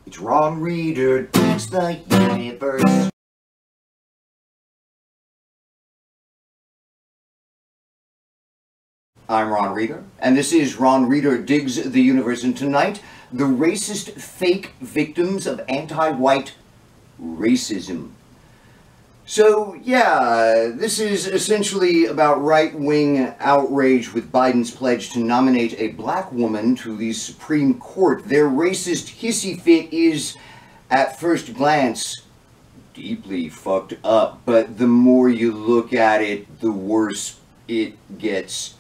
It's Ron Reader Digs the Universe. I'm Ron Reader, and this is Ron Reader Digs the Universe, and tonight, the racist fake victims of anti-white racism. So, yeah, this is essentially about right-wing outrage with Biden's pledge to nominate a black woman to the Supreme Court. Their racist hissy fit is, at first glance, deeply fucked up, but the more you look at it, the worse it gets.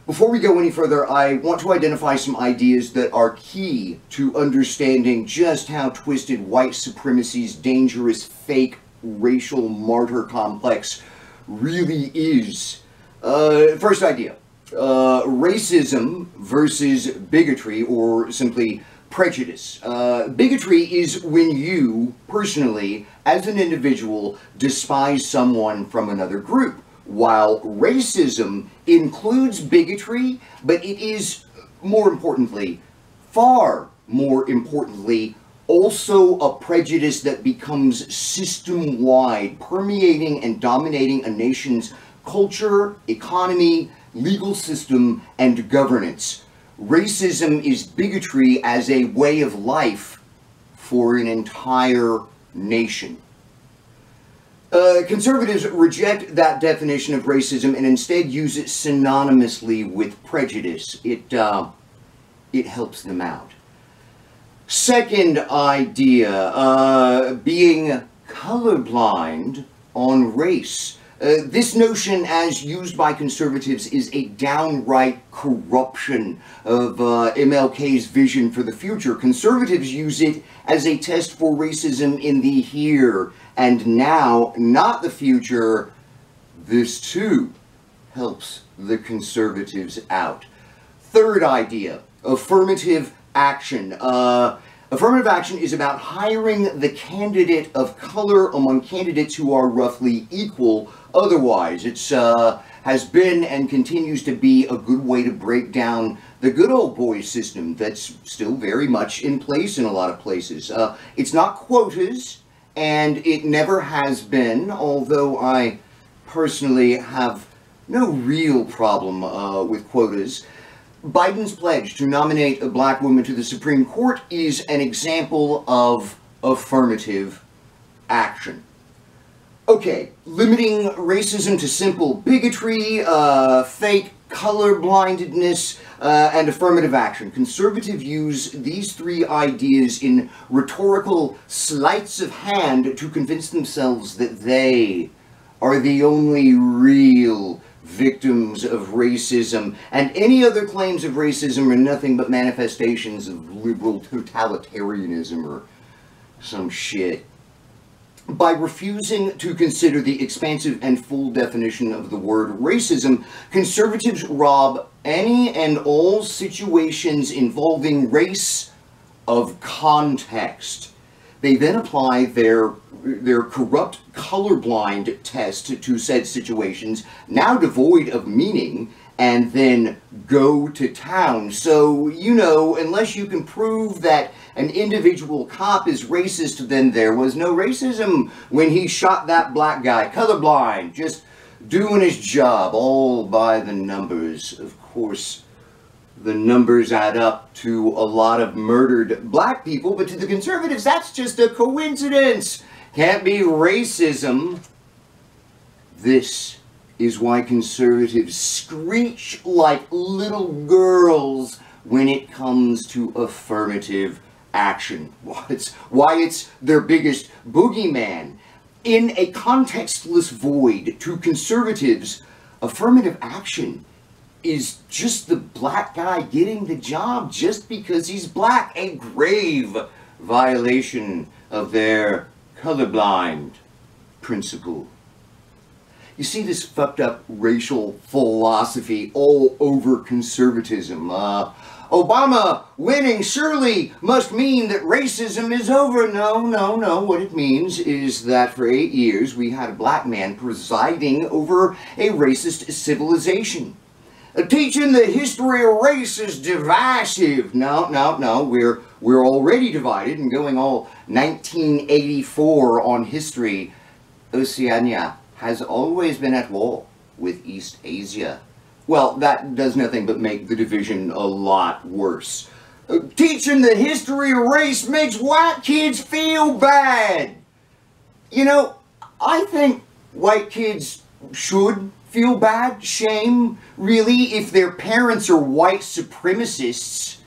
Before we go any further, I want to identify some ideas that are key to understanding just how twisted white supremacy's dangerous fake racial martyr complex really is. First idea, racism versus bigotry, or simply prejudice. Bigotry is when you, personally, as an individual, despise someone from another group, while racism includes bigotry, but it is, more importantly, far more importantly, also a prejudice that becomes system-wide, permeating and dominating a nation's culture, economy, legal system, and governance. Racism is bigotry as a way of life for an entire nation. Conservatives reject that definition of racism and instead use it synonymously with prejudice. It helps them out. Second idea, being colorblind on race. This notion, as used by conservatives, is a downright corruption of MLK's vision for the future. Conservatives use it as a test for racism in the here and now, not the future. This too helps the conservatives out. Third idea, affirmative action. Affirmative action is about hiring the candidate of color among candidates who are roughly equal otherwise. It's has been and continues to be a good way to break down the good old boy system that's still very much in place in a lot of places. It's not quotas, and it never has been, although I personally have no real problem with quotas. Biden's pledge to nominate a black woman to the Supreme Court is an example of affirmative action. Okay, limiting racism to simple bigotry, fake colorblindedness, and affirmative action. Conservatives use these three ideas in rhetorical sleights of hand to convince themselves that they are the only real victims of racism, and any other claims of racism are nothing but manifestations of liberal totalitarianism or some shit. By refusing to consider the expansive and full definition of the word racism, conservatives rob any and all situations involving race of context. They then apply their corrupt colorblind test to said situations, now devoid of meaning, and then go to town. So, you know, unless you can prove that an individual cop is racist, then there was no racism when he shot that black guy. Colorblind, just doing his job, all by the numbers. Of course, the numbers add up to a lot of murdered black people, but to the conservatives, that's just a coincidence. Can't be racism. This is why conservatives screech like little girls when it comes to affirmative action. Why it's their biggest boogeyman. In a contextless void, to conservatives, affirmative action is just the black guy getting the job just because he's black, a grave violation of their colorblind principle. You see this fucked up racial philosophy all over conservatism. Obama winning surely must mean that racism is over. No, no, no. What it means is that for 8 years we had a black man presiding over a racist civilization. Teaching the history of race is divisive. No. We're already divided and going all 1984 on history. Oceania has always been at war with East Asia. Well, that does nothing but make the division a lot worse. Teaching the history of race makes white kids feel bad. You know, I think white kids should feel bad, shame, really, if their parents are white supremacists.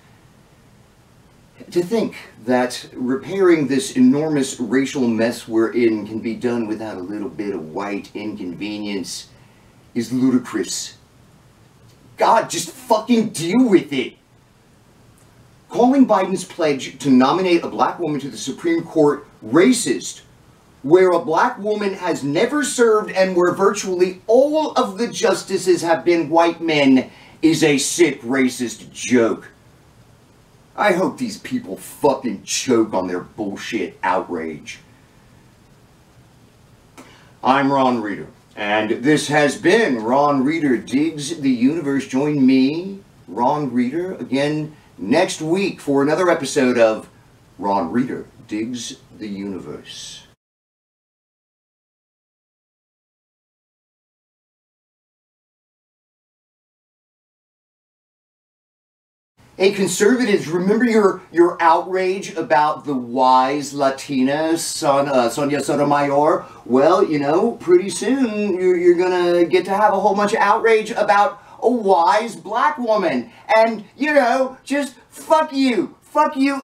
To think that repairing this enormous racial mess we're in can be done without a little bit of white inconvenience is ludicrous. God, just fucking deal with it. Calling Biden's pledge to nominate a black woman to the Supreme Court racist, where a black woman has never served and where virtually all of the justices have been white men, is a sick racist joke. I hope these people fucking choke on their bullshit outrage. I'm Ron Reeder, and this has been Ron Reeder Digs the Universe. Join me, Ron Reeder, again next week for another episode of Ron Reeder Digs the Universe. Hey conservatives, remember your outrage about the wise Latina Sonia Sotomayor? Well, you know, pretty soon you're gonna get to have a whole bunch of outrage about a wise black woman. And, you know, just fuck you. Fuck you.